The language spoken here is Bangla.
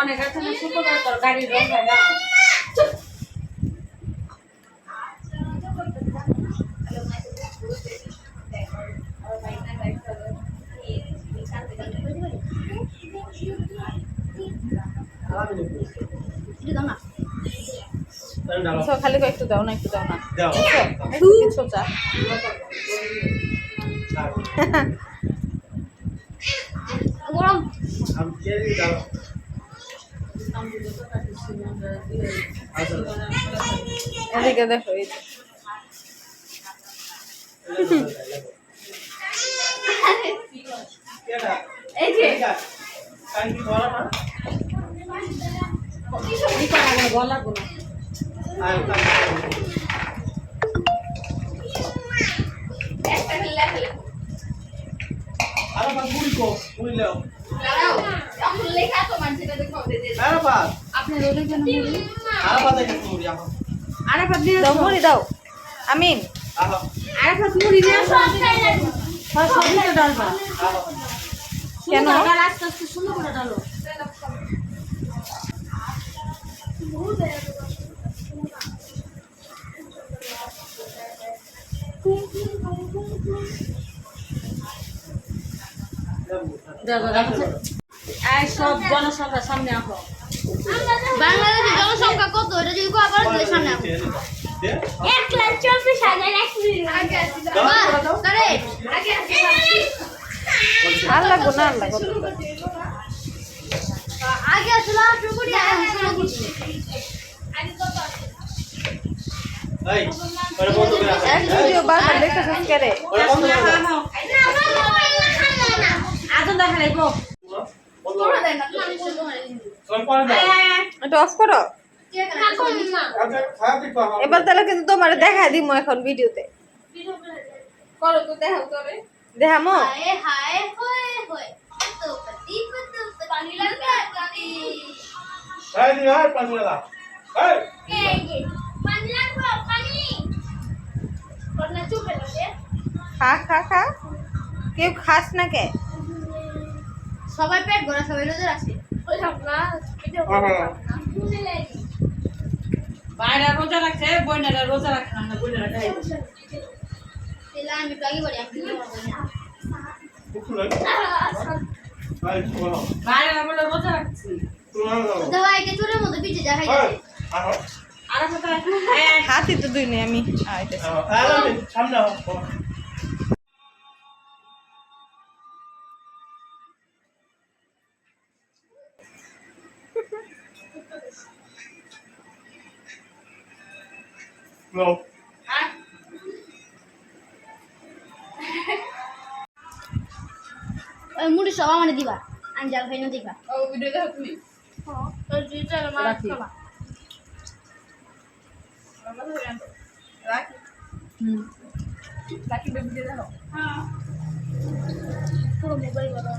অনেক আছে না ছোট তোর গাড়ির রং হয় না খালি একটু দাও না, একটু দাও না, সোজা গরম এদিকে দেখো এই যে গলা গুলো একটা লেখা এখন লেখা তো মানুষটা দেখো আপনি রোলে কেন মুড়ি আরাফাত দিয়ে দাও, মুড়ি দাও আমিন। আরাফাত মুড়ি দিয়ে সবজিটা ডালবা কেন? আস্তে আস্তে সুন্দর করে ডালো সব জনসংখ্যার সামনে আসো বাংলাদেশের জনসংখ্যা কত এটা যদি আবার সামনে আসো 1,24,100 আর লাগবো না, আর লাগবো আগে আসলে ফেব্রুয়ারি এক ভিডিও বারবার দেখতেছিস কে রে? আজন দেখা লাগবো এটা অফ করো এবার, তাহলে কিন্তু তোমার দেখা দিব এখন ভিডিওতে। করো তো দেখাও করে দেখামো হায় হায় হোয় হোয় তো পতি পানি লাগবে পানি এই যে পানি লাগবে পানি করনা চুপে লাগে খা খা খা, কেউ খাস না কে? সবাই পেট ভরা, সবাই রোজা রাখছে ওই সব না ভিডিও করে না শুনে লাগি বাইরে রোজা রাখছে বইনারা রোজা রাখে না বইনারা খাই তেলা আমি টাগি বলি আমি বাইরে বলে রোজা রাখছি দাও একে চুরের মধ্যে পিঠে দেখাই যাচ্ছে আরাফাত হাতই তো দুই নেই আমি আইতেছি। ওই মুড়ি সব আমারে দিবা আমি যা খাই না দিবা ও ভিডিও দেখো তুমি হ্যাঁ ওই দুইটা আমার রাখি। খাবা রাখি রাখি ভিডিও দেখো হ্যাঁ পুরো মোবাইল বাবা